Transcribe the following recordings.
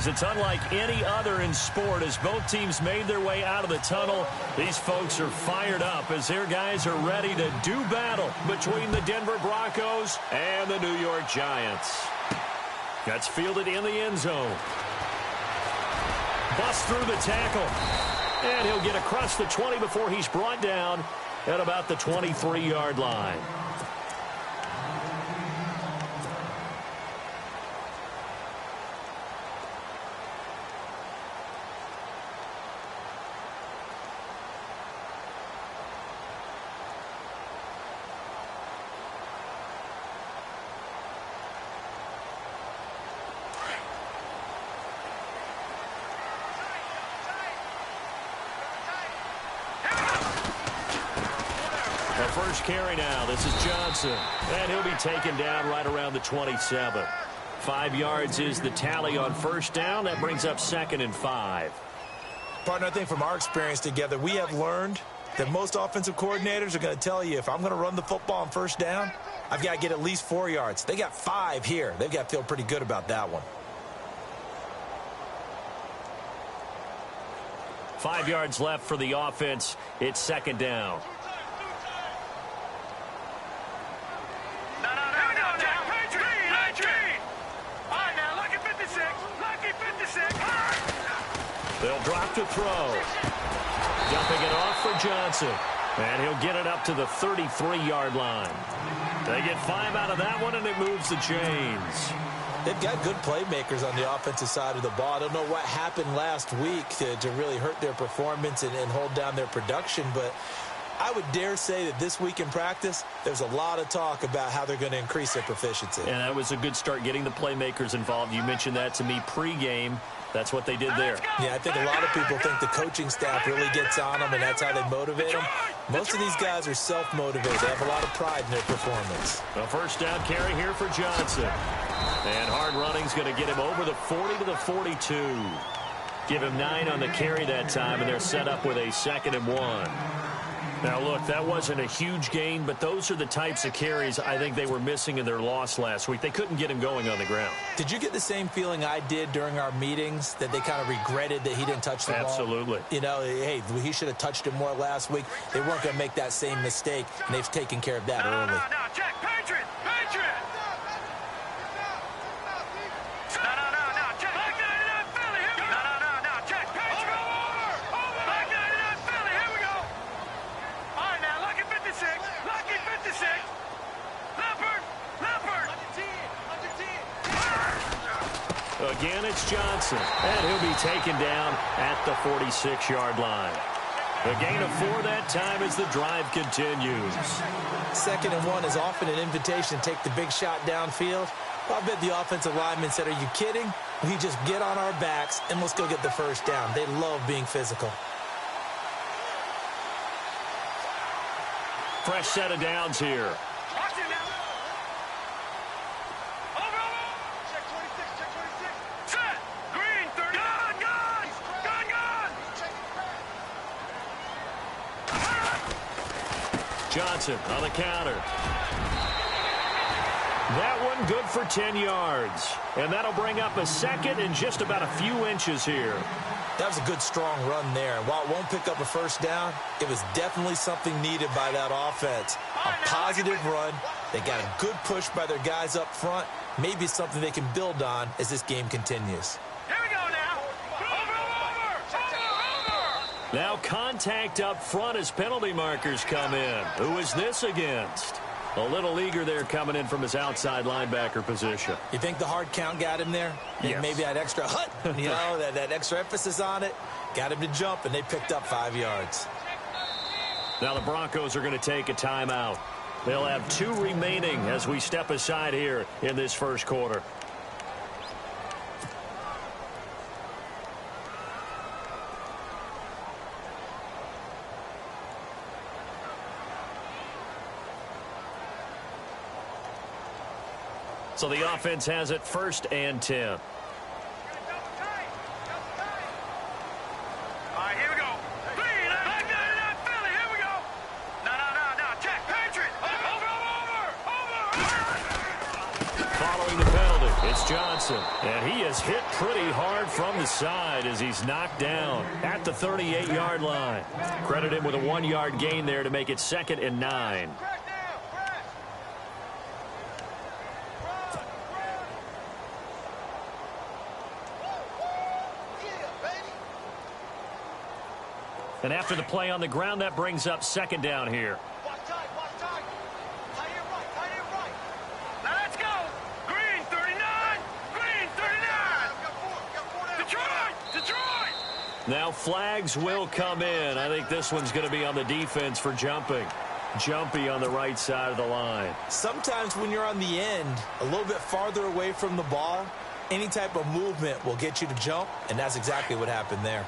games. It's unlike any other in sport. As both teams made their way out of the tunnel, these folks are fired up as their guys are ready to do battle between the Denver Broncos and the New York Giants. That's fielded in the end zone. Bust through the tackle. And he'll get across the 20 before he's brought down at about the 23-yard line. First carry now. This is Johnson. And he'll be taken down right around the 27. 5 yards is the tally on first down. That brings up 2nd and 5. Partner, I think from our experience together, we have learned that most offensive coordinators are going to tell you, if I'm going to run the football on first down, I've got to get at least 4 yards. They got 5 here. They've got to feel pretty good about that one. 5 yards left for the offense. It's 2nd down. They'll drop to throw. Dumping it off for Johnson. And he'll get it up to the 33-yard line. They get 5 out of that one, and it moves the chains. They've got good playmakers on the offensive side of the ball. I don't know what happened last week to really hurt their performance and hold down their production, but I would dare say that this week in practice, there's a lot of talk about how they're going to increase their proficiency. And that was a good start, getting the playmakers involved. You mentioned that to me pregame. That's what they did there. Yeah, I think a lot of people think the coaching staff really gets on them, and that's how they motivate them. Most of these guys are self-motivated. They have a lot of pride in their performance. A first down carry here for Johnson. And hard running's going to get him over the 40 to the 42. Give him 9 on the carry that time, and they're set up with a 2nd and 1. Now, look, that wasn't a huge gain, but those are the types of carries I think they were missing in their loss last week. They couldn't get him going on the ground. Did you get the same feeling I did during our meetings, that they kind of regretted that he didn't touch the ball? Absolutely. You know, hey, he should have touched it more last week. They weren't going to make that same mistake, and they've taken care of that early. No, check, Patriot! Patriot! No, check. Black 99 Philly, here we go! No, check, Patriot! Over! Black 99 Philly, here we go! All right, now, lucky 56, lucky 56. Leopard! Again, it's Johnson, and he'll be taken down at the 46-yard line. A gain of 4 that time as the drive continues. 2nd and 1 is often an invitation to take the big shot downfield. Well, I bet the offensive lineman said, are you kidding? We just get on our backs, and let's go get the first down. They love being physical. Fresh set of downs here. Johnson on the counter. That one good for 10 yards. And that'll bring up a 2nd and just about a few inches here. That was a good, strong run there. While it won't pick up a first down, it was definitely something needed by that offense. A positive run. They got a good push by their guys up front. Maybe something they can build on as this game continues. Here we go now. Over. Now contact up front as penalty markers come in. Who is this against? A little eager there coming in from his outside linebacker position. You think the hard count got him there? Yes. Maybe that extra hut, you know, that extra emphasis on it, got him to jump, and they picked up 5 yards. Now the Broncos are going to take a timeout. They'll have 2 remaining as we step aside here in this first quarter. So the offense has it 1st and 10. All right, here we go. Bleed, Black 99 Philly, here we go. No, check, Patriot. Over. Following the penalty, it's Johnson. Wilson. And he is hit pretty hard from the side as he's knocked down at the 38-yard line. Credit him with a 1-yard gain there to make it 2nd and 9. And after the play on the ground, that brings up 2nd down here. Watch tight. Tight end right. Now let's go. Green, 39. Green, 39. Detroit. Now flags will come in. I think this one's going to be on the defense for jumping. Jumpy on the right side of the line. Sometimes when you're on the end, a little bit farther away from the ball, any type of movement will get you to jump, and that's exactly what happened there.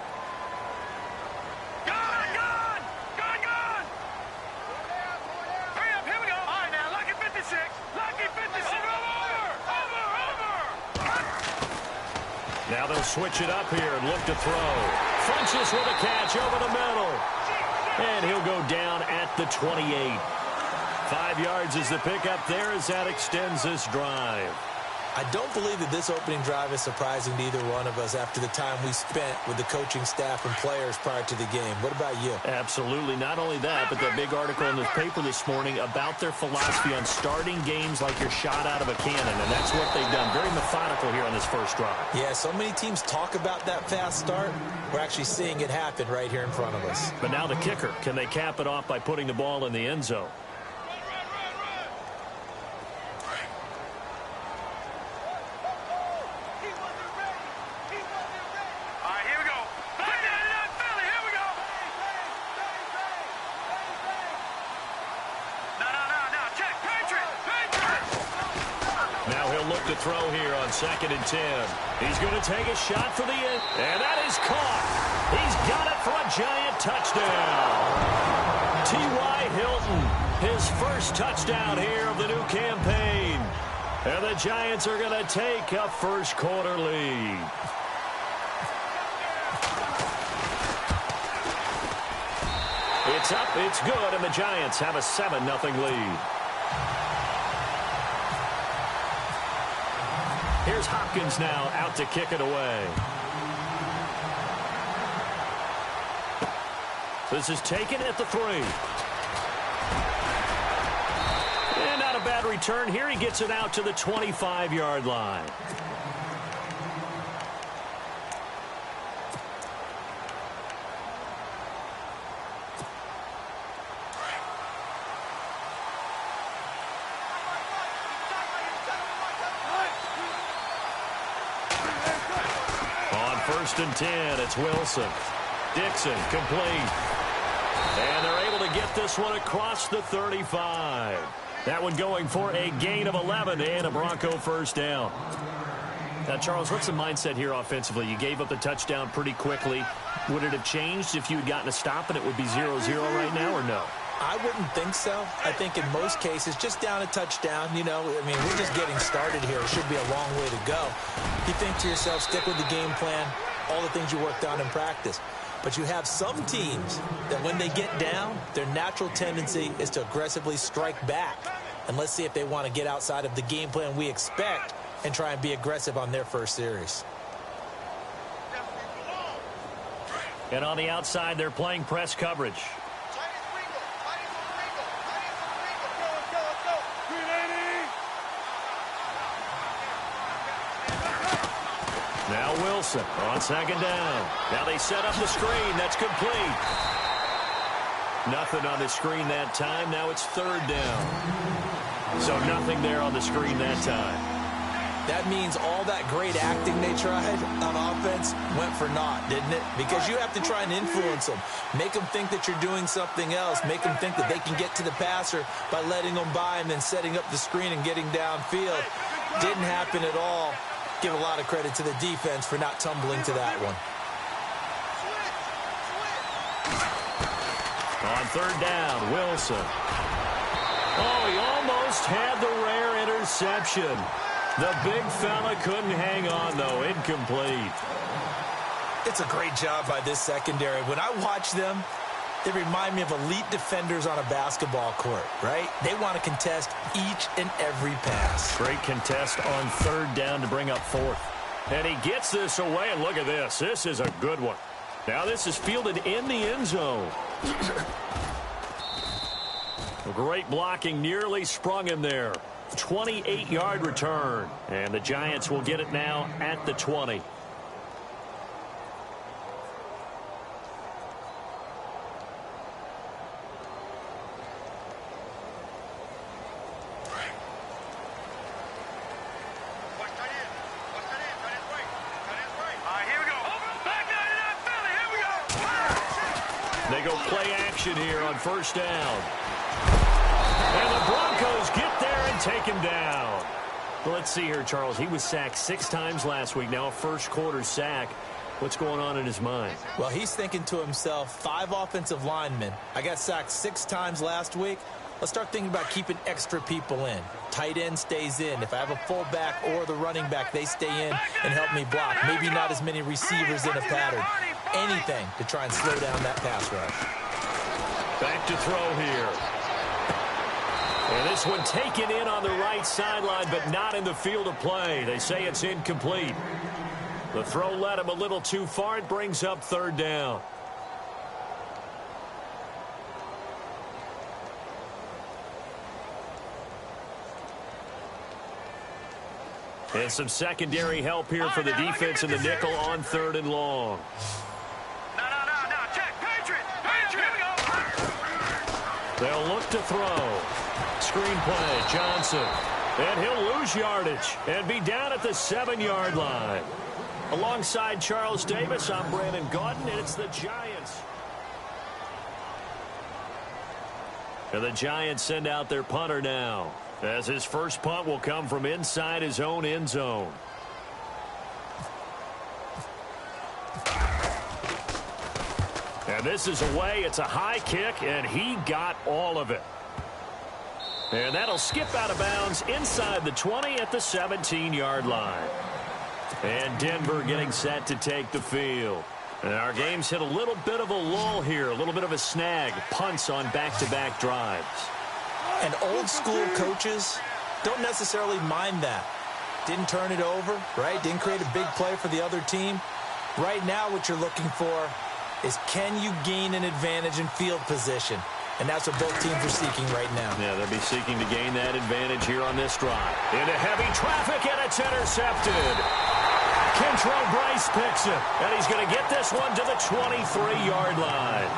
Now they'll switch it up here and look to throw. Funches with a catch over the middle. And he'll go down at the 28. 5 yards is the pickup there as that extends this drive. I don't believe that this opening drive is surprising to either one of us after the time we spent with the coaching staff and players prior to the game. What about you? Absolutely. Not only that, but that big article in the paper this morning about their philosophy on starting games like you're shot out of a cannon, and that's what they've done. Very methodical here on this first drive. Yeah, so many teams talk about that fast start. We're actually seeing it happen right here in front of us. But now the kicker. Can they cap it off by putting the ball in the end zone? To throw here on 2nd and 10. He's going to take a shot for the end, and that is caught. He's got it for a giant touchdown. T.Y. Hilton, his first touchdown here of the new campaign. And the Giants are going to take a first quarter lead. It's up, it's good, and the Giants have a 7-0 lead. Here's Hopkins now out to kick it away. This is taken at the 3. And not a bad return here. He gets it out to the 25-yard line. First and 10, it's Wilson. Dixon, complete. And they're able to get this one across the 35. That one going for a gain of 11 and a Bronco first down. Now, Charles, what's the mindset here offensively? You gave up the touchdown pretty quickly. Would it have changed if you had gotten a stop and it would be 0-0 right now, or no? I wouldn't think so. I think in most cases, just down a touchdown, you know, I mean, we're just getting started here. It should be a long way to go. You think to yourself, stick with the game plan, all the things you worked on in practice. But you have some teams that when they get down, their natural tendency is to aggressively strike back. And let's see if they want to get outside of the game plan we expect and try and be aggressive on their first series. And on the outside, they're playing press coverage. Now Wilson on 2nd down. Now they set up the screen. That's complete. Nothing on the screen that time. Now it's 3rd down. So nothing there on the screen that time. That means all that great acting they tried on offense went for naught, didn't it? Because you have to try and influence them. Make them think that you're doing something else. Make them think that they can get to the passer by letting them by and then setting up the screen and getting downfield. Didn't happen at all. Give a lot of credit to the defense for not tumbling to that one. On 3rd down, Wilson. Oh, he almost had the rare interception. The big fella couldn't hang on, though. Incomplete. It's a great job by this secondary. When I watch them, They remind me of elite defenders on a basketball court, right? They want to contest each and every pass. Great contest on third down to bring up fourth. And he gets this away, and look at this. This is a good one. Now this is fielded in the end zone. Great blocking, nearly sprung him there. 28-yard return. And the Giants will get it now at the 20. They go play action here on first down. And the Broncos get there and take him down. Well, let's see here, Charles. He was sacked 6 times last week. Now a first-quarter sack. What's going on in his mind? Well, he's thinking to himself, 5 offensive linemen. I got sacked 6 times last week. Let's start thinking about keeping extra people in. Tight end stays in. If I have a fullback or the running back, they stay in and help me block. Maybe not as many receivers in a pattern. Anything to try and slow down that pass rush. Back to throw here. And this one taken in on the right sideline, but not in the field of play. They say it's incomplete. The throw led him a little too far. It brings up third down. And some secondary help here for the defense in the nickel on third and long. No, check, Patriot, here we go. They'll look to throw. Screen play, Johnson. And he'll lose yardage and be down at the 7-yard line. Alongside Charles Davis, I'm Brandon Gaudin, and it's the Giants. And the Giants send out their punter now, as his first punt will come from inside his own end zone. And this is away. It's a high kick, and he got all of it. And that'll skip out of bounds inside the 20 at the 17-yard line. And Denver getting set to take the field. And our game's hit a little bit of a lull here, a little bit of a snag. Punts on back-to-back drives. And old-school coaches don't necessarily mind that. Didn't turn it over, right? Didn't create a big play for the other team. Right now what you're looking for is, can you gain an advantage in field position? And that's what both teams are seeking right now. Yeah, they'll be seeking to gain that advantage here on this drive. Into heavy traffic, and it's intercepted. Kentrell Bryce picks it, and he's going to get this one to the 23-yard line.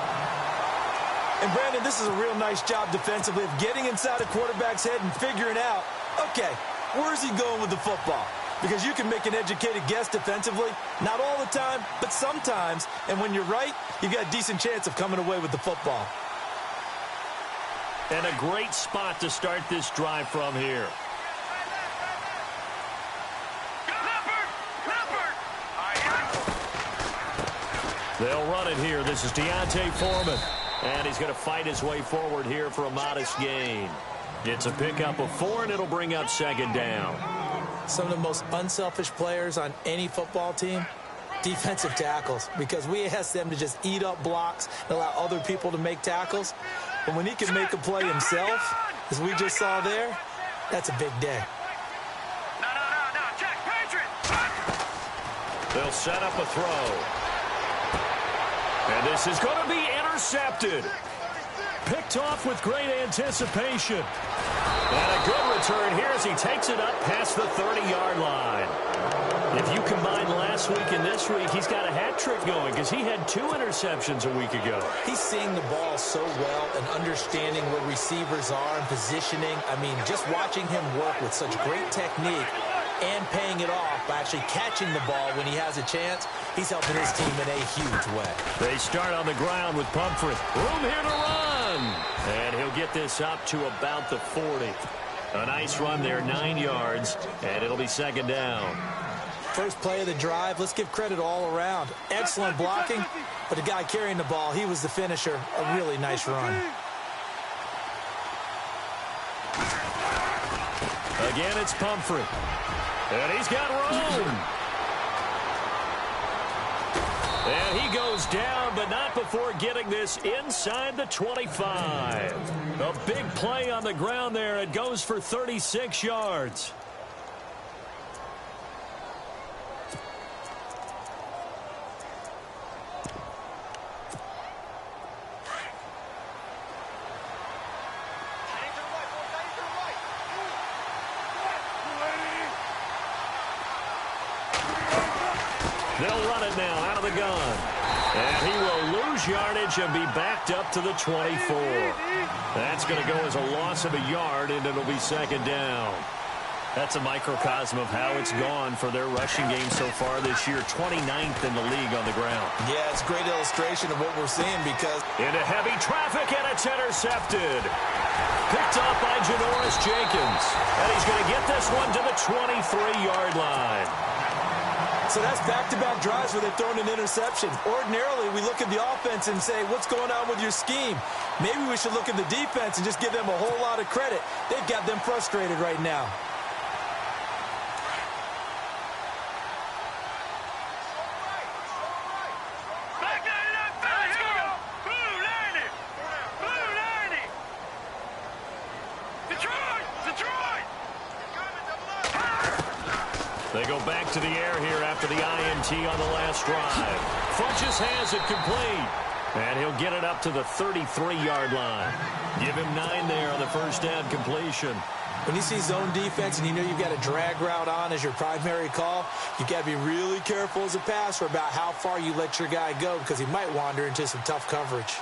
And, Brandon, this is a real nice job defensively of getting inside a quarterback's head and figuring out, okay, where's he going with the football? Because you can make an educated guess defensively. Not all the time, but sometimes. And when you're right, you've got a decent chance of coming away with the football. And a great spot to start this drive from here. They'll run it here. This is Deontay Foreman. And he's going to fight his way forward here for a modest gain. It's a pickup of 4, and it'll bring up second down. Some of the most unselfish players on any football team, defensive tackles, because we ask them to just eat up blocks and allow other people to make tackles. But when he can make a play himself, as we just saw there, that's a big day. No, check, Patriot. They'll set up a throw. And this is going to be intercepted. Picked off with great anticipation. And a good return here as he takes it up past the 30-yard line. If you combine last week and this week, he's got a hat trick going because he had 2 interceptions a week ago. He's seeing the ball so well and understanding where receivers are and positioning. I mean, just watching him work with such great technique and paying it off by actually catching the ball when he has a chance, he's helping his team in a huge way. They start on the ground with Pumphrey. Room here to run. And he'll get this up to about the 40. A nice run there, 9 yards, and it'll be second down. First play of the drive, let's give credit all around. Excellent blocking, but the guy carrying the ball, he was the finisher. A really nice run. Again, it's Pumphrey. And he's got room. And he goes down, but not before getting this inside the 25. A big play on the ground there. It goes for 36 yards. They'll run it now out of the gun. And he will lose yardage and be backed up to the 24. That's going to go as a loss of a yard, and it'll be second down. That's a microcosm of how it's gone for their rushing game so far this year. 29th in the league on the ground. Yeah, it's a great illustration of what we're seeing because... Into heavy traffic, and it's intercepted. Picked off by Janoris Jenkins. And he's going to get this one to the 23-yard line. So that's back-to-back drives where they've thrown an interception. Ordinarily, we look at the offense and say, what's going on with your scheme? Maybe we should look at the defense and just give them a whole lot of credit. They've got them frustrated right now. They go back to the air here after the INT on the last drive. Funches has it complete. And he'll get it up to the 33-yard line. Give him 9 there on the first down completion. When you see zone defense and you know you've got a drag route on as your primary call, you've got to be really careful as a passer about how far you let your guy go because he might wander into some tough coverage.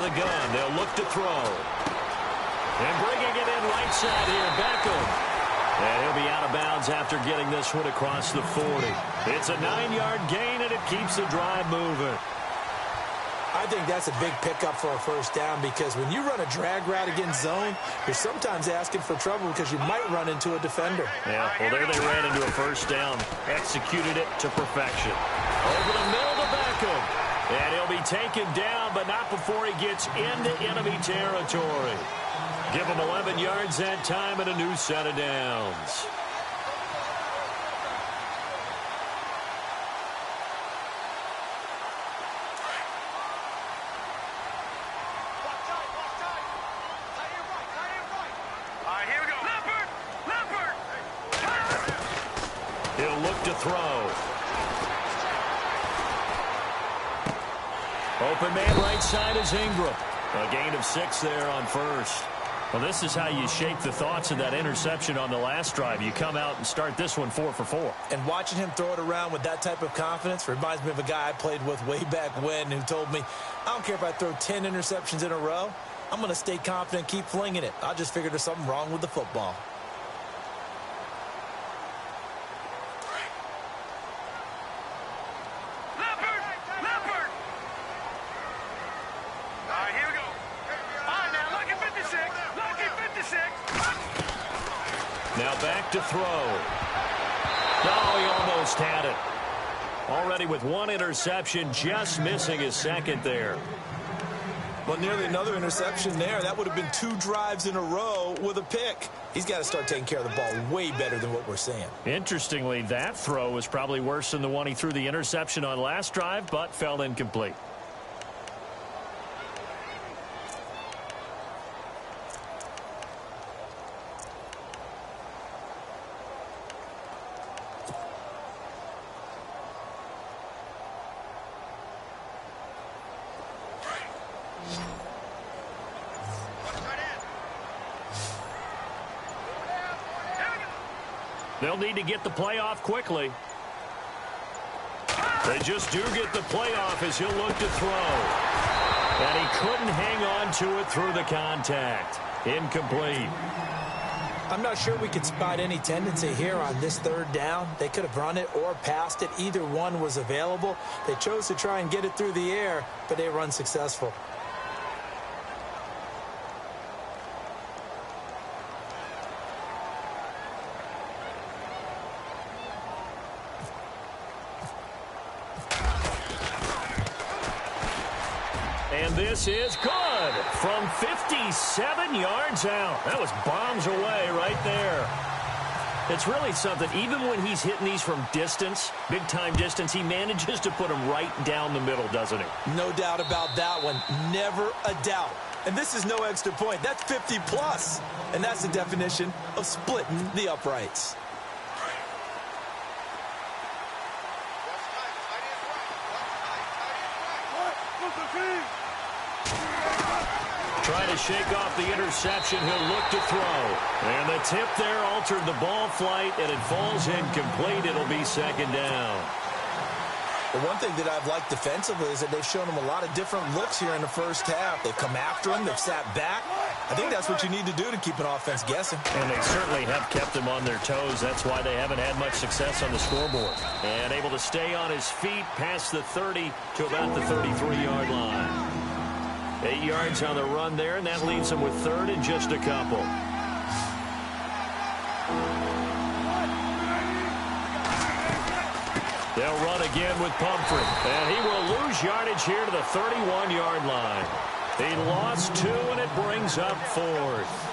Gun. They'll look to throw. And bringing it in right side here, Beckham. And he'll be out of bounds after getting this one across the 40. It's a 9-yard gain, and it keeps the drive moving. I think that's a big pickup for a first down because when you run a drag route against zone, you're sometimes asking for trouble because you might run into a defender. Yeah, well, there they ran into a first down. Executed it to perfection. Over the middle to Beckham. And he'll be taken down, but not before he gets into enemy territory. Give him 11 yards that time and a new set of downs. All right, here we go. Leopard! He'll look to throw. Open man right side is Ingram. A gain of 6 there on first. Well, this is how you shape the thoughts of that interception on the last drive. You come out and start this one 4 for 4. And watching him throw it around with that type of confidence reminds me of a guy I played with way back when who told me, I don't care if I throw 10 interceptions in a row. I'm going to stay confident, keep flinging it. I just figured there's something wrong with the football. Now back to throw. Oh, he almost had it. Already with 1 interception, just missing his second there. Well, nearly another interception there. That would have been 2 drives in a row with a pick. He's got to start taking care of the ball way better than what we're seeing. Interestingly, that throw was probably worse than the one he threw the interception on last drive, but fell incomplete. They'll need to get the play off quickly. They just do get the play off as he'll look to throw. And he couldn't hang on to it through the contact. Incomplete. I'm not sure we could spot any tendency here on this 3rd down. They could have run it or passed it. Either one was available. They chose to try and get it through the air, but they were unsuccessful. this is good from 57 yards out. That was bombs away right there. It's really something. Even when he's hitting these from distance, big-time distance, he manages to put them right down the middle, doesn't he? No doubt about that one. Never a doubt. And this is no extra point. That's 50-plus. And that's the definition of splitting the uprights. Trying to shake off the interception. He'll look to throw. And the tip there altered the ball flight, and it falls incomplete. It'll be second down. The one thing that I've liked defensively is that they've shown him a lot of different looks here in the first half. They've come after him. They've sat back. I think that's what you need to do to keep an offense guessing. And they certainly have kept him on their toes. That's why they haven't had much success on the scoreboard. And able to stay on his feet past the 30 to about the 33-yard line. 8 yards on the run there, and that leaves him with third and just a couple. They'll run again with Pumphrey, and he will lose yardage here to the 31-yard line. He lost 2, and it brings up fourth.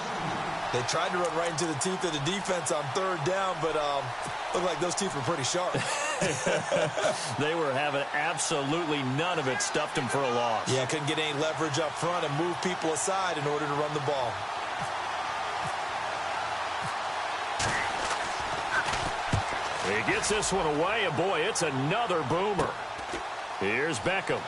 They tried to run right into the teeth of the defense on third down, but looked like those teeth were pretty sharp. They were having absolutely none of it. Stuffed him for a loss. Yeah, couldn't get any leverage up front and move people aside in order to run the ball. He gets this one away, and boy, it's another boomer. Here's Beckham.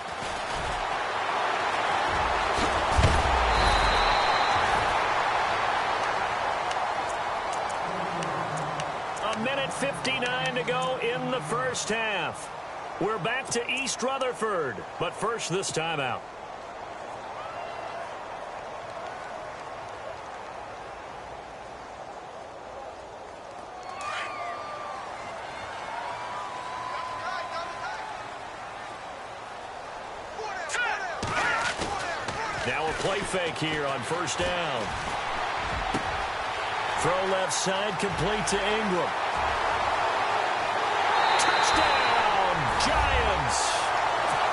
A minute 59 to go in the first half. We're back to East Rutherford, but first this timeout. Now a play fake here on first down. Throw left side, complete to Ingram. Touchdown, Giants!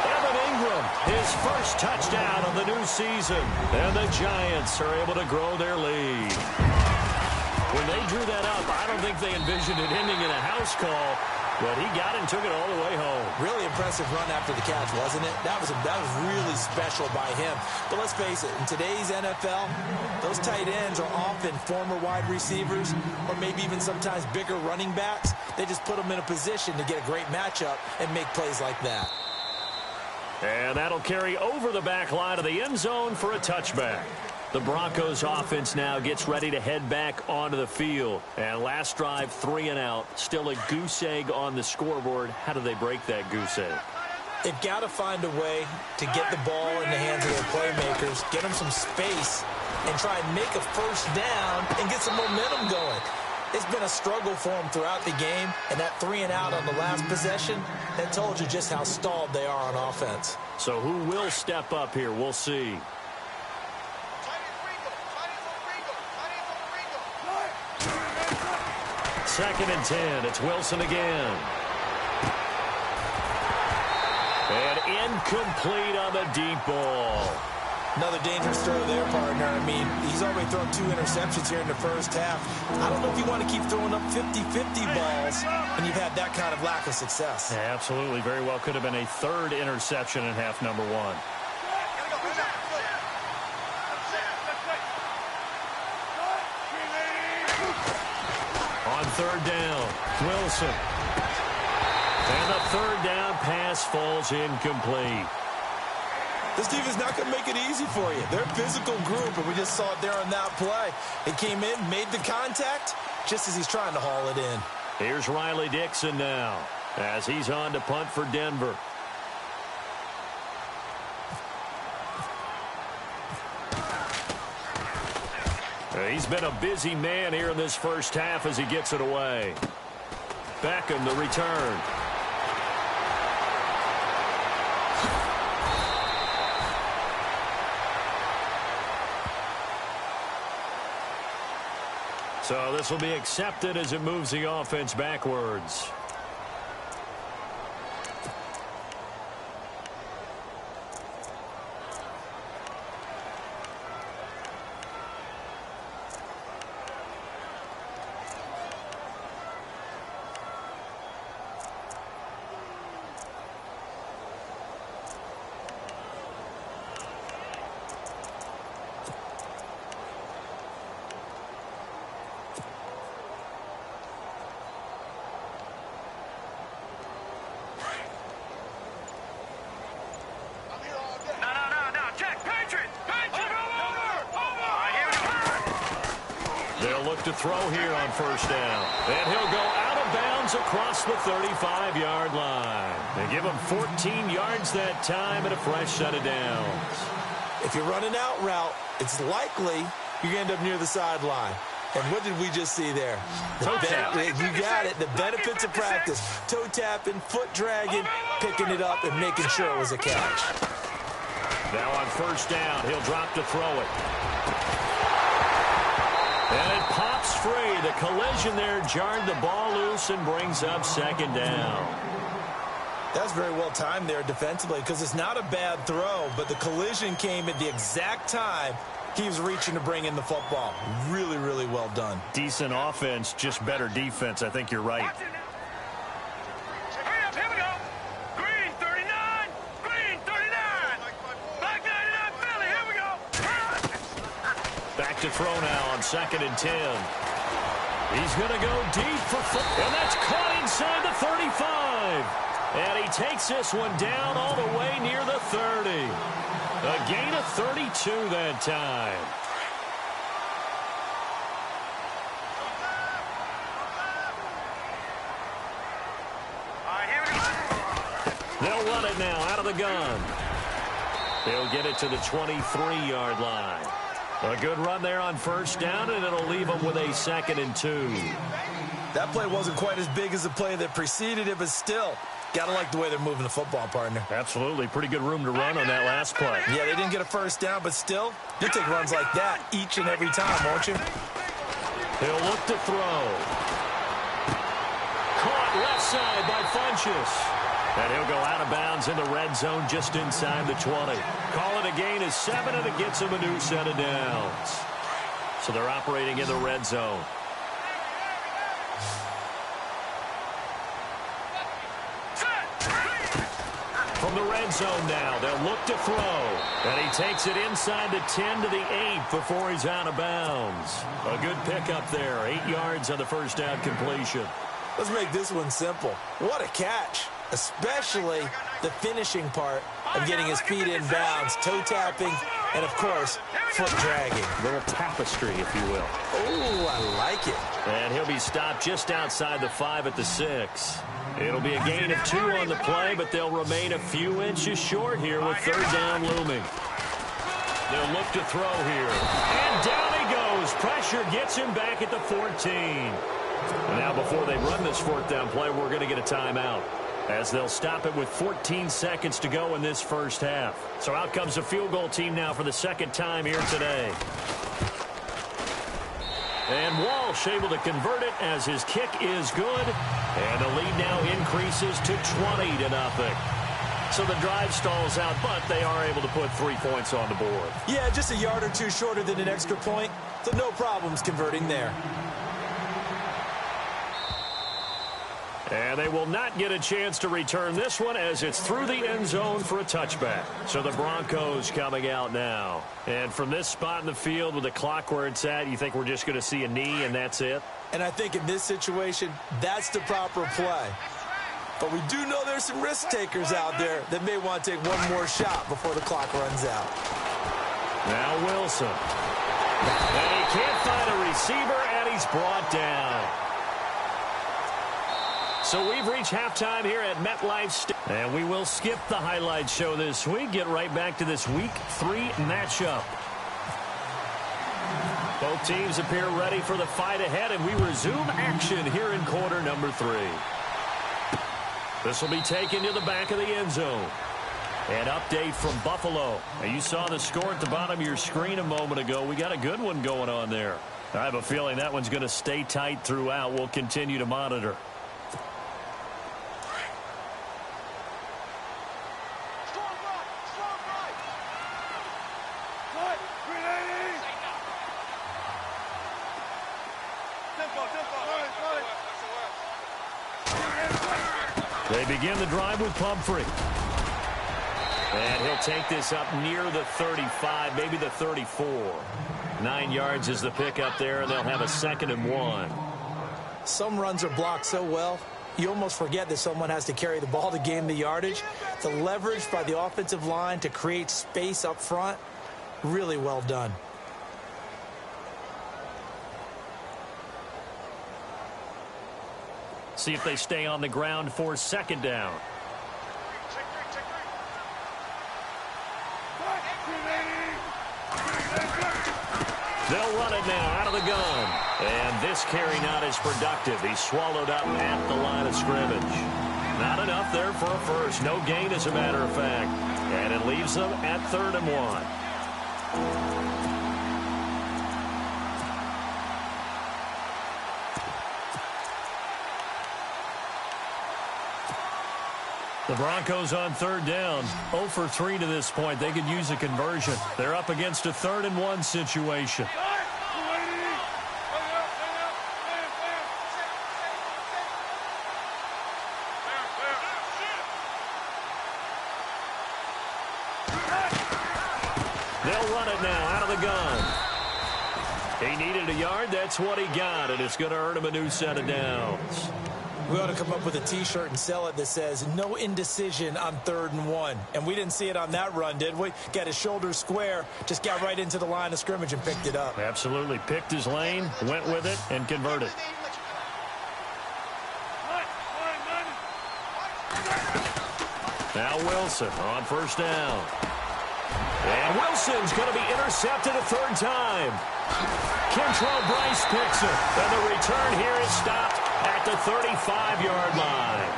Evan Ingram, his first touchdown of the new season. And the Giants are able to grow their lead. When they drew that up, I don't think they envisioned it ending in a house call. But he got it and took it all the way home. Really impressive run after the catch, wasn't it? That was really special by him. But let's face it, in today's NFL, those tight ends are often former wide receivers or maybe even sometimes bigger running backs. They just put them in a position to get a great matchup and make plays like that. And that'll carry over the back line of the end zone for a touchback. The Broncos offense now gets ready to head back onto the field. And last drive, 3 and out. Still a goose egg on the scoreboard. How do they break that goose egg? They've got to find a way to get the ball in the hands of their playmakers, get them some space, and try and make a first down and get some momentum going. It's been a struggle for them throughout the game, and that 3 and out on the last possession, that told you just how stalled they are on offense. So who will step up here? We'll see. Second and 10. It's Wilson again. And incomplete on the deep ball. Another dangerous throw there, partner. I mean, he's already thrown 2 interceptions here in the first half. I don't know if you want to keep throwing up 50-50 balls when you've had that kind of lack of success. Yeah, absolutely. Very well could have been a third interception in half number 1. On third down, Wilson. And the third down pass falls incomplete. This team is not going to make it easy for you. They're a physical group, and we just saw it there on that play. They came in, made the contact, just as he's trying to haul it in. Here's Riley Dixon now, as he's on to punt for Denver. He's been a busy man here in this first half as he gets it away. Beckham, the return. So this will be accepted as it moves the offense backwards. to throw here on first down. And he'll go out of bounds across the 35-yard line. They give him 14 yards that time and a fresh set of downs. If you're running out route, it's likely you're going to end up near the sideline. And what did we just see there? Toe tap. You got it. The benefits of practice. Toe tapping, foot dragging, picking it up, and making sure it was a catch. Now on first down, he'll drop to throw it. And it pops free. The collision there jarred the ball loose and brings up second down. That's very well timed there defensively because it's not a bad throw, but the collision came at the exact time he was reaching to bring in the football. Really, really well done. Decent offense, just better defense. I think you're right. Hurry up, here we go. Green 39, green 39. Black 99 Philly, here we go. Back to throw now on 2nd and 10. He's going to go deep for football. And that's caught inside the 35. And he takes this one down all the way near the 30. A gain of 32 that time. All right, here we go. They'll run it now out of the gun. They'll get it to the 23-yard line. A good run there on first down, and it'll leave them with a 2nd and 2. That play wasn't quite as big as the play that preceded it, but still, got to like the way they're moving the football, partner. Absolutely. Pretty good room to run on that last play. Yeah, they didn't get a first down, but still, you take runs like that each and every time, won't you? He'll look to throw. Caught left side by Funchess. And he'll go out of bounds in the red zone just inside the 20. Call it a gain of 7, and it gets him a new set of downs. So they're operating in the red zone. From the red zone now, they'll look to throw. And he takes it inside the 10 to the 8 before he's out of bounds. A good pickup there. 8 yards on the first down completion. Let's make this one simple. What a catch, especially the finishing part of getting his feet in bounds, toe tapping, and, of course, foot dragging. A little tapestry, if you will. Oh, I like it. And he'll be stopped just outside the 5 at the 6. It'll be a gain of 2 on the play, but they'll remain a few inches short here with third down looming. They'll look to throw here. And down he goes. Pressure gets him back at the 14. And now before they run this fourth down play, we're going to get a timeout, as they'll stop it with 14 seconds to go in this first half. So out comes the field goal team now for the second time here today. And Walsh able to convert it as his kick is good. And the lead now increases to 20-0. So the drive stalls out, but they are able to put 3 points on the board. Yeah, just a yard or two shorter than an extra point, so no problems converting there. And they will not get a chance to return this one as it's through the end zone for a touchback. So the Broncos coming out now. And from this spot in the field with the clock where it's at, you think we're just going to see a knee and that's it? And I think in this situation, that's the proper play. But we do know there's some risk takers out there that may want to take one more shot before the clock runs out. Now Wilson. And he can't find a receiver, and he's brought down. So we've reached halftime here at MetLife Stadium. And we will skip the highlight show this week. Get right back to this Week 3 matchup. Both teams appear ready for the fight ahead, and we resume action here in quarter number 3. This will be taken to the back of the end zone. An update from Buffalo. Now, you saw the score at the bottom of your screen a moment ago. We got a good one going on there. I have a feeling that one's going to stay tight throughout. We'll continue to monitor. They begin the drive with Pumphrey. And he'll take this up near the 35, maybe the 34. 9 yards is the pickup there, and they'll have a 2nd and 1. Some runs are blocked so well, you almost forget that someone has to carry the ball to gain the yardage. The leverage by the offensive line to create space up front, really well done. See if they stay on the ground for second down. They'll run it now out of the gun. And this carry not as productive. He's swallowed up at the line of scrimmage. Not enough there for a first. No gain, as a matter of fact. And it leaves them at 3rd and 1. The Broncos on 3rd down, 0 for 3 to this point. They could use a conversion. They're up against a 3rd and 1 situation. They'll run it now out of the gun. He needed a yard. That's what he got, and it's going to earn him a new set of downs. We ought to come up with a T-shirt and sell it that says, no indecision on 3rd and 1. And we didn't see it on that run, did we? Got his shoulders square, just got right into the line of scrimmage and picked it up. Absolutely. Picked his lane, went with it, and converted. Now Wilson on 1st down. And Wilson's going to be intercepted a 3rd time. Kentrell Bryce picks it. And the return here is stopped at the 35-yard line.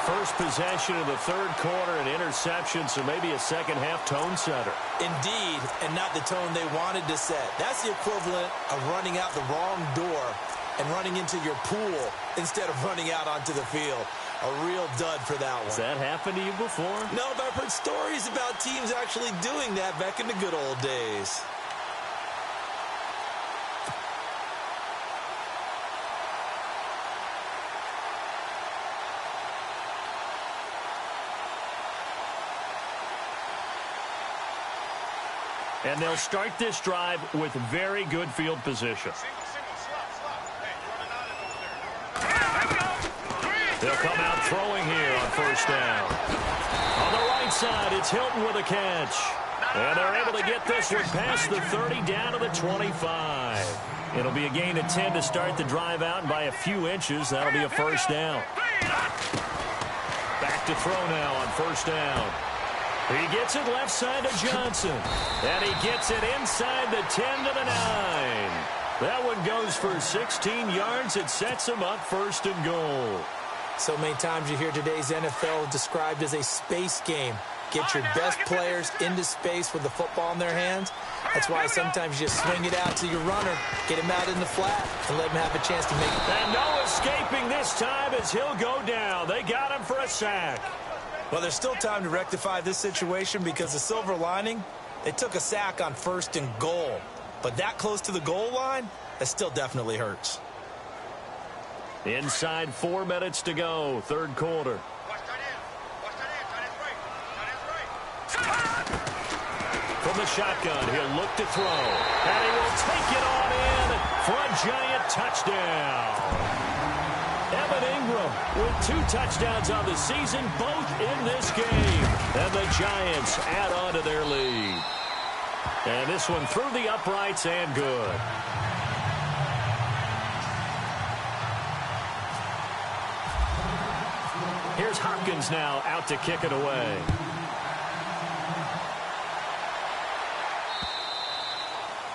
First possession of the 3rd quarter, an interception, so maybe a second-half tone setter. Indeed, and not the tone they wanted to set. That's the equivalent of running out the wrong door and running into your pool instead of running out onto the field. A real dud for that one. Has that happened to you before? No, but I've heard stories about teams actually doing that back in the good old days. And they'll start this drive with very good field position. They'll come out throwing here on 1st down. On the right side, it's Hilton with a catch. And they're able to get this one past the 30 down to the 25. It'll be a gain of 10 to start the drive out, and by a few inches, that'll be a 1st down. Back to throw now on 1st down. He gets it left side to Johnson. And he gets it inside the 10 to the 9. That one goes for 16 yards. It sets him up 1st and goal. So many times you hear today's NFL described as a space game. Get your best players into space with the football in their hands. That's why sometimes you just swing it out to your runner, get him out in the flat, and let him have a chance to make it. And no escaping this time as he'll go down. They got him for a sack. Well, there's still time to rectify this situation because the silver lining, they took a sack on 1st and goal. But that close to the goal line, that still definitely hurts. Inside 4 minutes to go, 3rd quarter. From the shotgun, he'll look to throw. And he will take it on in for a giant touchdown. Evan Ingram with 2 touchdowns on the season, both in this game. And the Giants add on to their lead. And this one through the uprights and good. Here's Hopkins now out to kick it away.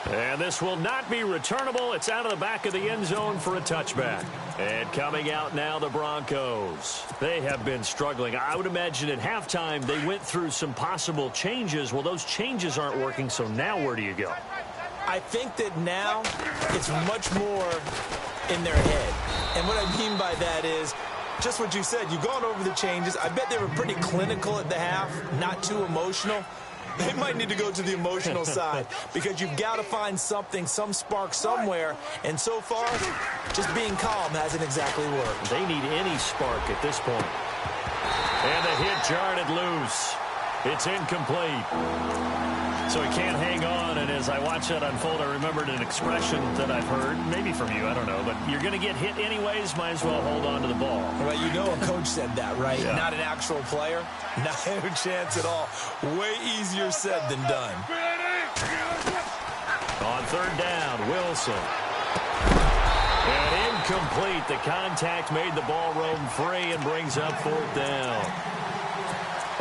And this will not be returnable. It's out of the back of the end zone for a touchback. And coming out now, the Broncos. They have been struggling. I would imagine at halftime they went through some possible changes. Well, those changes aren't working, so now where do you go? I think that now it's much more in their head. And what I mean by that is just what you said. You've gone over the changes. I bet they were pretty clinical at the half, not too emotional. They might need to go to the emotional side because you've got to find something, some spark somewhere. And so far, just being calm hasn't exactly worked. They need any spark at this point. And the hit jarred it loose. It's incomplete. So he can't hang on. And as I watch that unfold, I remembered an expression that I've heard, maybe from you, I don't know. But you're going to get hit anyways, might as well hold on to the ball. Well, you know a coach said that, right? Yeah. Not an actual player. Not a chance at all. Way easier said than done. On 3rd down, Wilson. And Incomplete. The contact made the ball roam free and brings up 4th down.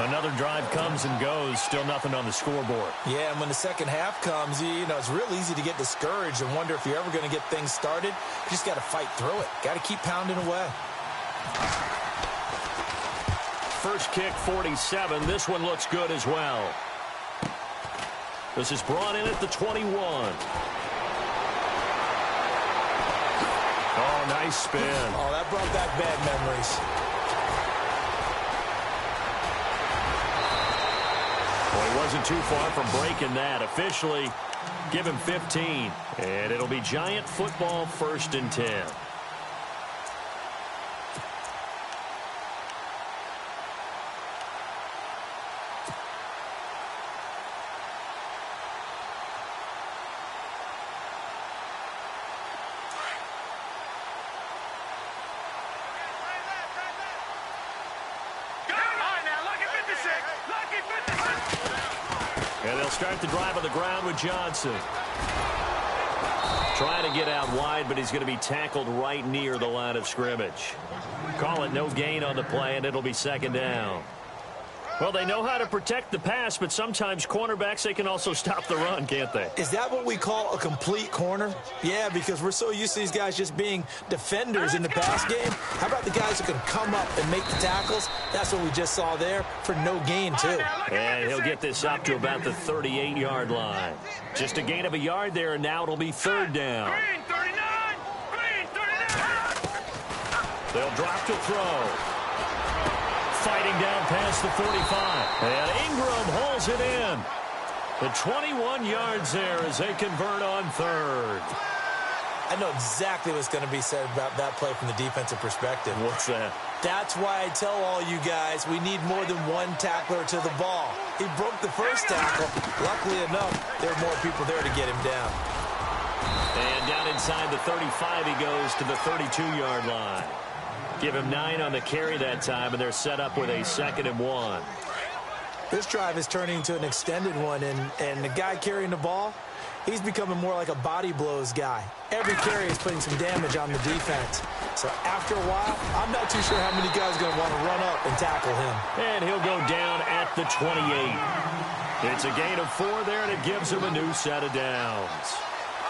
Another drive comes and goes. Still nothing on the scoreboard. Yeah, and when the second half comes, you know, it's real easy to get discouraged and wonder if you're ever going to get things started. You just got to fight through it. Got to keep pounding away. First kick, 47. This one looks good as well. This is brought in at the 21. Oh, nice spin. Oh, that brought back bad memories. Well, he wasn't too far from breaking that. Officially, give him 15. And it'll be Giant football, 1st and 10. And they'll start the drive on the ground with Johnson. Trying to get out wide, but he's going to be tackled right near the line of scrimmage. Call it no gain on the play, and it'll be 2nd down. Well, they know how to protect the pass, but sometimes cornerbacks, they can also stop the run, can't they? Is that what we call a complete corner? Yeah, because we're so used to these guys just being defenders in the pass game. How about the guys who can come up and make the tackles? That's what we just saw there for no gain, too. And he'll get this up to about the 38-yard line. Just a gain of a yard there, and now it'll be 3rd down. Green 39! Green 39! They'll drop to throw. Fighting down past the 45. And Ingram holds it in. The 21 yards there as they convert on 3rd. I know exactly what's going to be said about that play from the defensive perspective. What's that? That's why I tell all you guys we need more than one tackler to the ball. He broke the first tackle. Luckily enough, there were more people there to get him down. And down inside the 35, he goes to the 32-yard line. Give him 9 on the carry that time, and they're set up with a 2nd and 1. This drive is turning into an extended one, and the guy carrying the ball, he's becoming more like a body blows guy. Every carry is putting some damage on the defense. So after a while, I'm not too sure how many guys are going to want to run up and tackle him. And he'll go down at the 28. It's a gain of 4 there, and it gives him a new set of downs.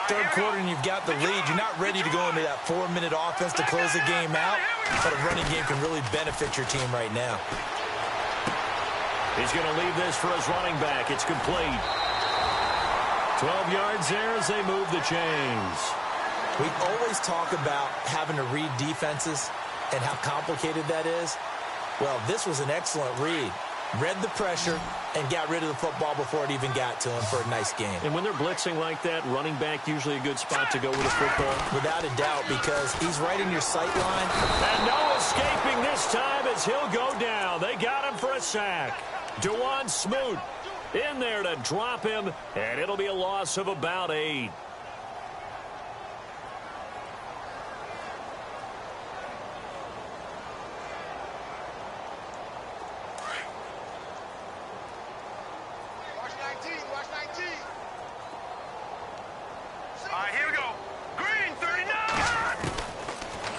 Third quarter and you've got the lead. You're not ready to go into that 4-minute offense to close the game out, but a running game can really benefit your team right now. He's going to leave this for his running back. It's complete. 12 yards there as they move the chains. We always talk about having to read defenses and how complicated that is. Well, this was an excellent read. Read the pressure and got rid of the football before it even got to him for a nice game. And when they're blitzing like that, running back usually a good spot to go with a football? Without a doubt, because he's right in your sight line. And no escaping this time as he'll go down. They got him for a sack. DeJuan Smoot in there to drop him, and it'll be a loss of about 8.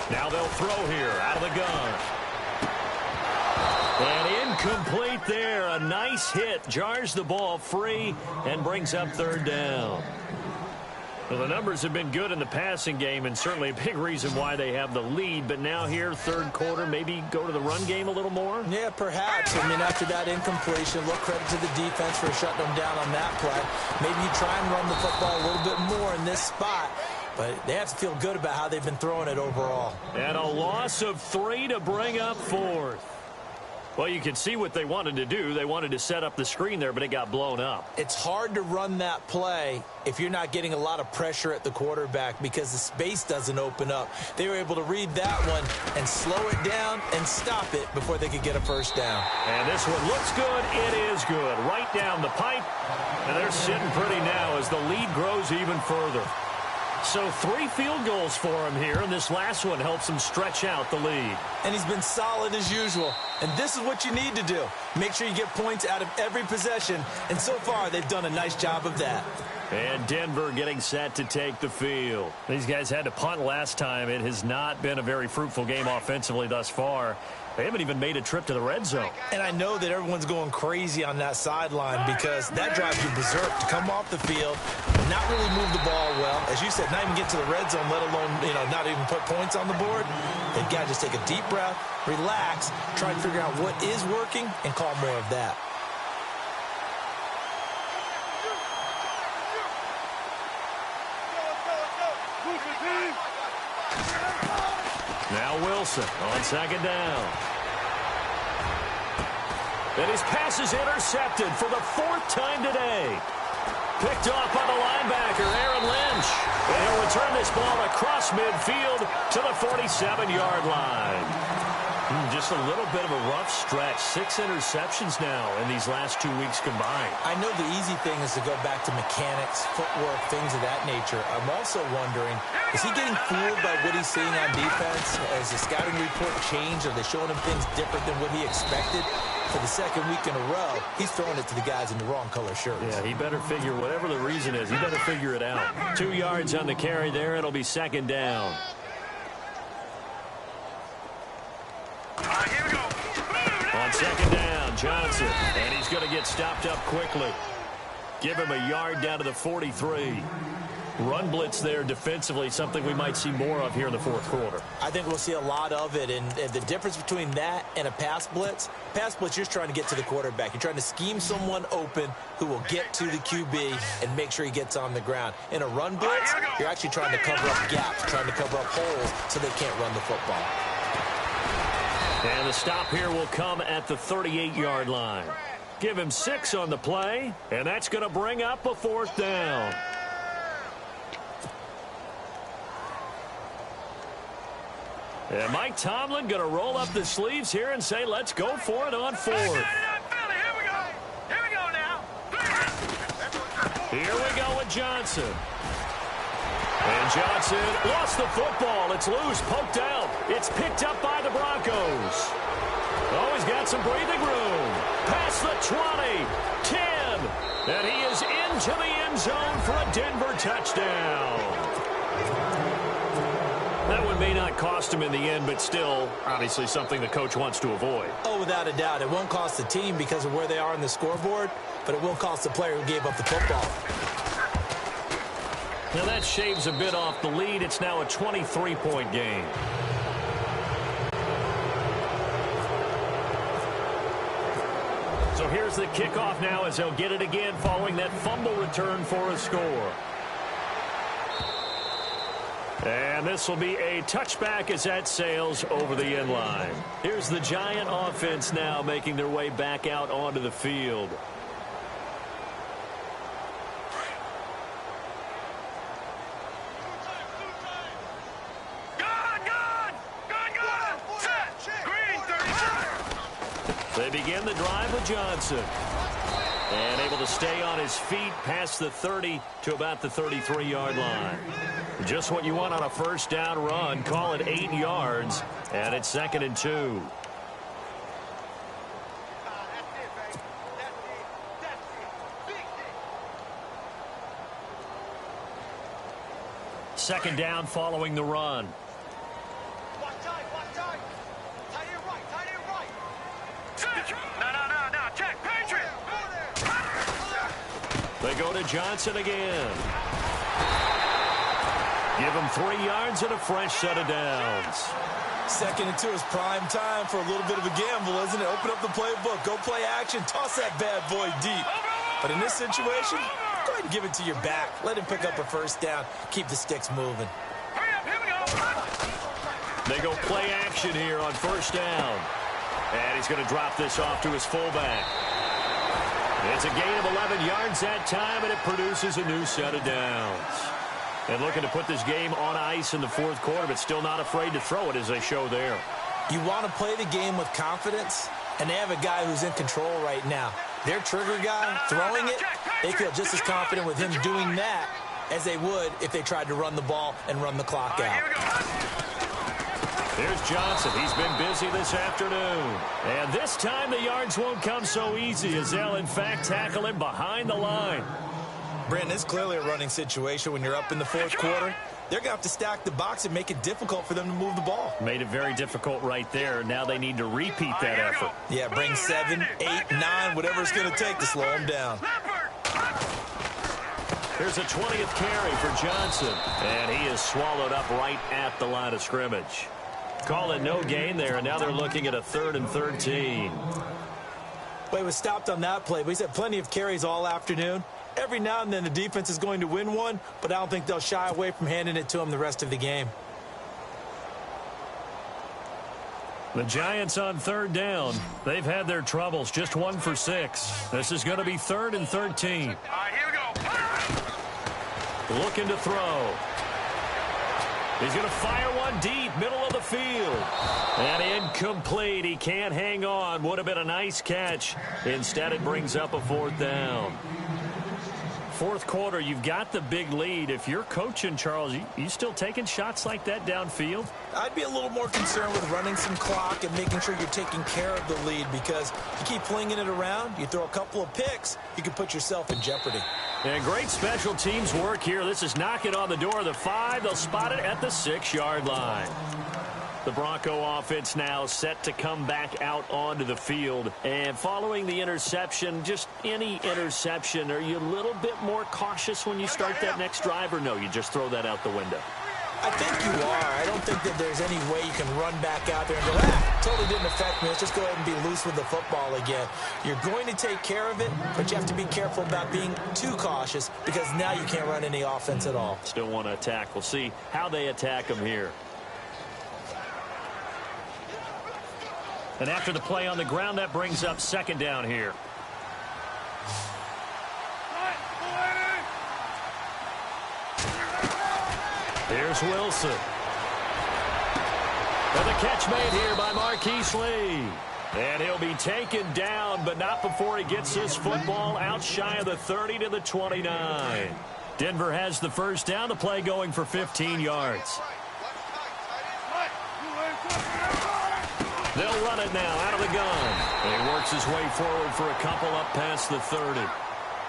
Now they'll throw here out of the gun. And incomplete there. A nice hit. Jars the ball free and brings up 3rd down. Well, the numbers have been good in the passing game and certainly a big reason why they have the lead. But now here, 3rd quarter, maybe go to the run game a little more? Yeah, perhaps. I mean, after that incompletion, look, credit to the defense for shutting them down on that play. Maybe you try and run the football a little bit more in this spot. But they have to feel good about how they've been throwing it overall. And a loss of 3 to bring up 4th. Well, you can see what they wanted to do. They wanted to set up the screen there, but it got blown up. It's hard to run that play if you're not getting a lot of pressure at the quarterback because the space doesn't open up. They were able to read that one and slow it down and stop it before they could get a 1st down. And this one looks good. It is good. Right down the pipe. And they're sitting pretty now as the lead grows even further. So 3 field goals for him here, and this last one helps him stretch out the lead. And he's been solid as usual. And this is what you need to do. Make sure you get points out of every possession. And so far, they've done a nice job of that. And Denver getting set to take the field. These guys had to punt last time. It has not been a very fruitful game offensively thus far. They haven't even made a trip to the red zone. And I know that everyone's going crazy on that sideline because that drives you berserk to come off the field, not really move the ball well. As you said, not even get to the red zone, let alone, not even put points on the board. They've got to just take a deep breath, relax, try and figure out what is working, and call more of that. Now Wilson on second down. And his pass is intercepted for the 4th time today. Picked off by the linebacker, Aaron Lynch. And he'll return this ball across midfield to the 47-yard line. Just a little bit of a rough stretch. 6 interceptions now in these last 2 weeks combined. I know the easy thing is to go back to mechanics, footwork, things of that nature. I'm also wondering, is he getting fooled by what he's seeing on defense? Has the scouting report changed? Are they showing him things different than what he expected? For the 2nd week in a row, he's throwing it to the guys in the wrong color shirts. Yeah, he better figure, whatever the reason is, he better figure it out. 2 yards on the carry there. It'll be second down. Here we go. On second down, Johnson. And he's going to get stopped up quickly. Give him a yard down to the 43. Run blitz there defensively, something we might see more of here in the 4th quarter. I think we'll see a lot of it, and the difference between that and a pass blitz, you're just trying to get to the quarterback. You're trying to scheme someone open who will get to the QB and make sure he gets on the ground. In a run blitz, you're actually trying to cover up gaps, trying to cover up holes so they can't run the football. And the stop here will come at the 38-yard line. Give him 6 on the play, and that's going to bring up a 4th down. And Mike Tomlin going to roll up the sleeves here and say, let's go for it on 4th. Here we go. Here we go now. Here we go with Johnson. And Johnson lost the football. It's loose, poked out. It's picked up by the Broncos. Oh, he's got some breathing room. Past the 20, 10, and he is into the end zone for a Denver touchdown. That one may not cost him in the end, but still, obviously something the coach wants to avoid. Oh, without a doubt. It won't cost the team because of where they are on the scoreboard, but it will cost the player who gave up the football. Now that shaves a bit off the lead. It's now a 23-point game. So here's the kickoff now as they'll get it again following that fumble return for a score. And this will be a touchback as that sails over the end line. Here's the Giant offense now making their way back out onto the field. They begin the drive with Johnson. And able to stay on his feet past the 30 to about the 33-yard line. Just what you want on a first down run. Call it 8 yards. And it's 2nd and 2. Second down following the run. They go to Johnson again. Give him 3 yards and a fresh set of downs. 2nd and 2 is prime time for a little bit of a gamble, isn't it? Open up the playbook, go play action, toss that bad boy deep. But in this situation, go ahead and give it to your back. Let him pick up a first down. Keep the sticks moving. They go play action here on first down. And he's going to drop this off to his fullback. It's a gain of 11 yards that time, and it produces a new set of downs. And looking to put this game on ice in the 4th quarter, but still not afraid to throw it as they show there. You want to play the game with confidence, and they have a guy who's in control right now. Their trigger guy throwing it, they feel just as confident with him doing that as they would if they tried to run the ball and run the clock out. Here's Johnson. He's been busy this afternoon. And this time the yards won't come so easy as they'll, in fact, tackle him behind the line. Brandon, it's clearly a running situation when you're up in the fourth quarter. They're going to have to stack the box and make it difficult for them to move the ball. Made it very difficult right there. Now they need to repeat that effort. Yeah, bring 7, 8, 9, whatever it's going to take to slow them down. Here's a 20th carry for Johnson. And he is swallowed up right at the line of scrimmage. Call it no gain there, and now they're looking at a 3rd and 13. Well, he was stopped on that play, but he's had plenty of carries all afternoon. Every now and then the defense is going to win one, but I don't think they'll shy away from handing it to him the rest of the game. The Giants on 3rd down. They've had their troubles, just 1 for 6. This is going to be 3rd and 13. All right, here we go. Looking to throw. He's going to fire one deep, middle of the field. And incomplete. He can't hang on. Would have been a nice catch. Instead, it brings up a 4th down. Fourth quarter, you've got the big lead. If you're coaching, Charles, you still taking shots like that downfield? I'd be a little more concerned with running some clock and making sure you're taking care of the lead, because you keep flinging it around, you throw a couple of picks, you can put yourself in jeopardy. And great special teams work here. This is knocking on the door of the 5. They'll spot it at the 6-yard line. The Bronco offense now set to come back out onto the field. And following the interception, just any interception, are you a little bit more cautious when you start that next drive, or no, you just throw that out the window? I think you are. I don't think that there's any way you can run back out there and go, totally didn't affect me. Let's just go ahead and be loose with the football again. You're going to take care of it, but you have to be careful about being too cautious, because now you can't run any offense at all. Still want to attack. We'll see how they attack them here. And after the play on the ground, that brings up 2nd down here. Here's Wilson. And the catch made here by Marquise Lee. And he'll be taken down, but not before he gets this football out shy of the 30 to the 29. Denver has the 1st down. The play going for 15 yards. They'll run it now out of the gun. And he works his way forward for a couple up past the 30.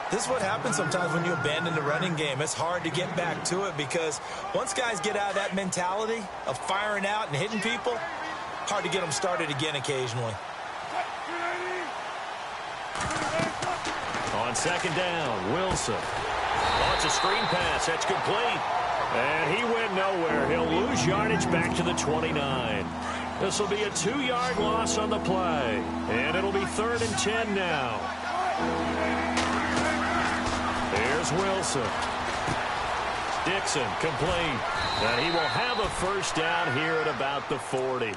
This is what happens sometimes when you abandon the running game. It's hard to get back to it, because once guys get out of that mentality of firing out and hitting people, hard to get them started again occasionally. On 2nd down, Wilson. Launch a screen pass. That's complete. And he went nowhere. He'll lose yardage back to the 29. This will be a 2-yard loss on the play. And it'll be 3rd and 10 now. Here's Wilson. Dixon, complete. And he will have a 1st down here at about the 40.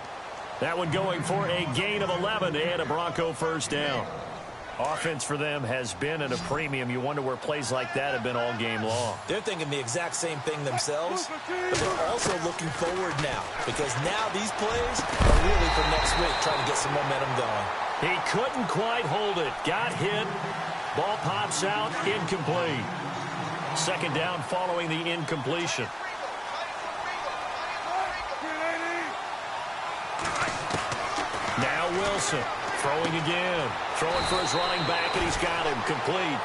That one going for a gain of 11 and a Bronco 1st down. Offense for them has been at a premium. You wonder where plays like that have been all game long. They're thinking the exact same thing themselves, but they're also looking forward now, because now these plays are really for next week, trying to get some momentum going. He couldn't quite hold it. Got hit. Ball pops out. Incomplete. 2nd down following the incompletion. Now Wilson. Throwing again. Throwing for his running back, and he's got him complete.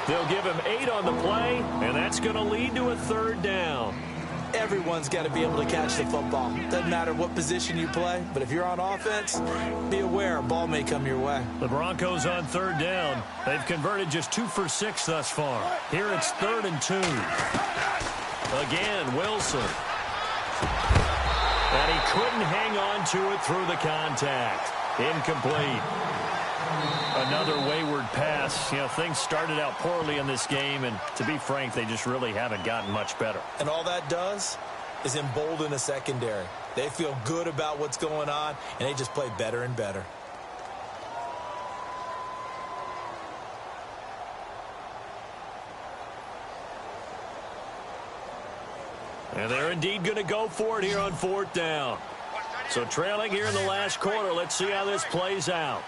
They'll give him 8 on the play, and that's going to lead to a 3rd down. Everyone's got to be able to catch the football. Doesn't matter what position you play, but if you're on offense, be aware a ball may come your way. The Broncos on 3rd down. They've converted just 2 for 6 thus far. Here it's 3rd and 2. Again, Wilson. And he couldn't hang on to it through the contact. Incomplete. Another wayward pass. You know, things started out poorly in this game, and to be frank, they just really haven't gotten much better. And all that does is embolden a secondary. They feel good about what's going on, and they just play better and better. And they're indeed going to go for it here on 4th down. So trailing here in the last quarter. Let's see how this plays out.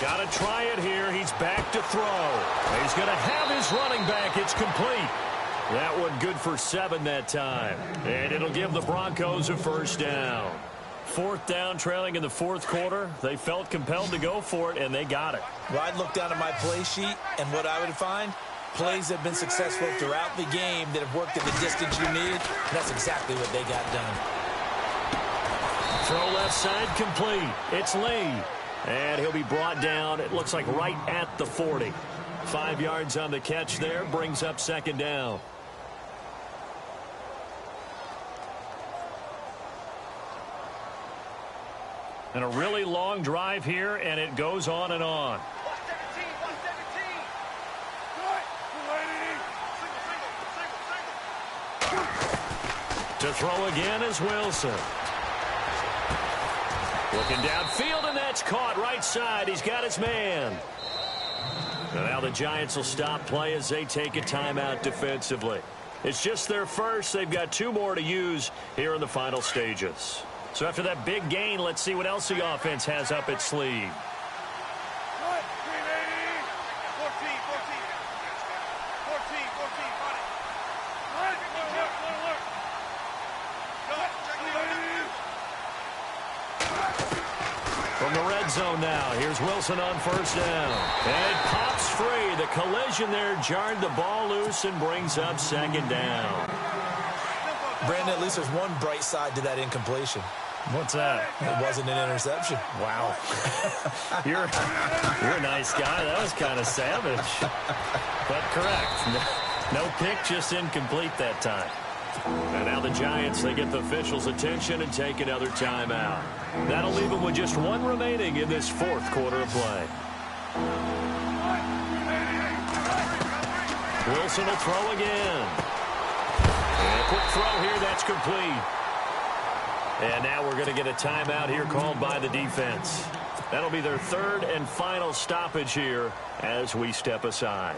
Got to try it here. He's back to throw. He's going to have his running back. It's complete. That one good for 7 that time. And it'll give the Broncos a first down. 4th down, trailing in the 4th quarter. They felt compelled to go for it, and they got it. Well, I'd look down at my play sheet, and what I would find, plays have been successful throughout the game that have worked at the distance you needed. That's exactly what they got done. Throw left side complete. It's Lee. And he'll be brought down, it looks like right at the 40. 5 yards on the catch there, brings up 2nd down. And a really long drive here, and it goes on and on. 117. To throw again is Wilson. Looking downfield, and that's caught right side. He's got his man. And now the Giants will stop play as they take a timeout defensively. It's just their first. They've got 2 more to use here in the final stages. So after that big gain, let's see what else the offense has up its sleeve. 14. From the red zone now, here's Wilson on 1st down. And it pops free. The collision there jarred the ball loose and brings up 2nd down. Brandon, at least there's one bright side to that incompletion. What's that? It wasn't an interception. Wow. You're a nice guy. That was kind of savage. But correct. No pick, just incomplete that time. And now the Giants, they get the officials' attention and take another timeout. That'll leave them with just 1 remaining in this 4th quarter of play. Wilson will throw again. And a quick throw here, that's complete. And now we're going to get a timeout here called by the defense. That'll be their 3rd and final stoppage here as we step aside.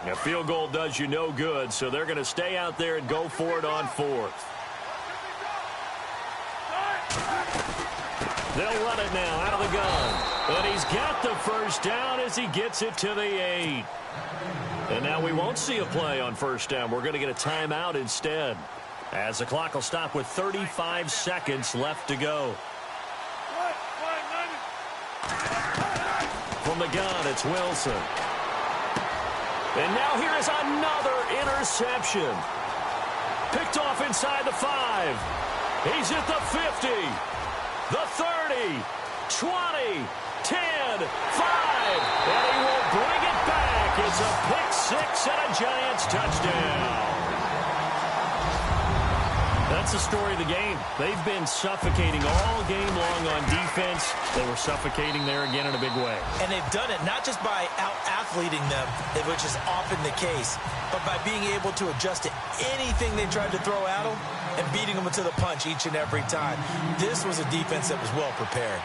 A field goal does you no good, so they're going to stay out there and go for it on 4th. They'll run it now out of the gun. And he's got the first down as he gets it to the 8. And now we won't see a play on 1st down. We're going to get a timeout instead, as the clock will stop with 35 seconds left to go. From the gun, it's Wilson. And now here is another interception. Picked off inside the 5. He's at the 50, the 30, 20, 10, 5. And he will bring it back. It's a pick-6 and a Giants touchdown. That's the story of the game. They've been suffocating all game long on defense. They were suffocating there again in a big way. And they've done it not just by out-athleting them, which is often the case, but by being able to adjust to anything they tried to throw at them and beating them to the punch each and every time. This was a defense that was well prepared.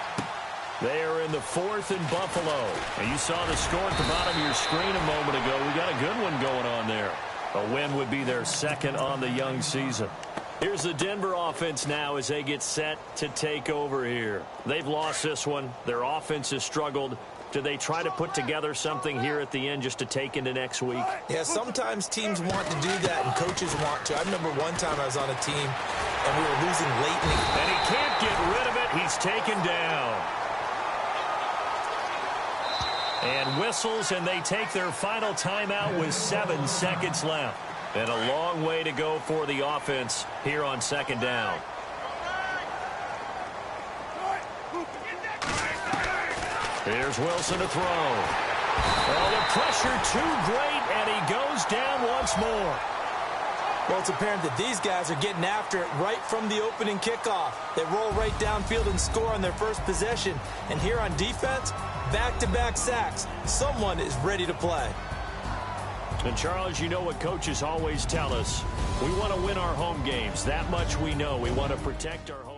They are in the 4th in Buffalo. And you saw the score at the bottom of your screen a moment ago. We got a good one going on there. A win would be their 2nd on the young season. Here's the Denver offense now as they get set to take over here. They've lost this one. Their offense has struggled. Do they try to put together something here at the end just to take into next week? Yeah, sometimes teams want to do that and coaches want to. I remember one time I was on a team and we were losing late in the game. And he can't get rid of it. He's taken down. And whistles, and they take their final timeout with 7 seconds left. And a long way to go for the offense here on 2nd down. Here's Wilson to throw. Well, the pressure too great, and he goes down once more. Well, it's apparent that these guys are getting after it right from the opening kickoff. They roll right downfield and score on their first possession. And here on defense, back-to-back sacks. Someone is ready to play. And, Charles, you know what coaches always tell us. We want to win our home games. That much we know. We want to protect our home.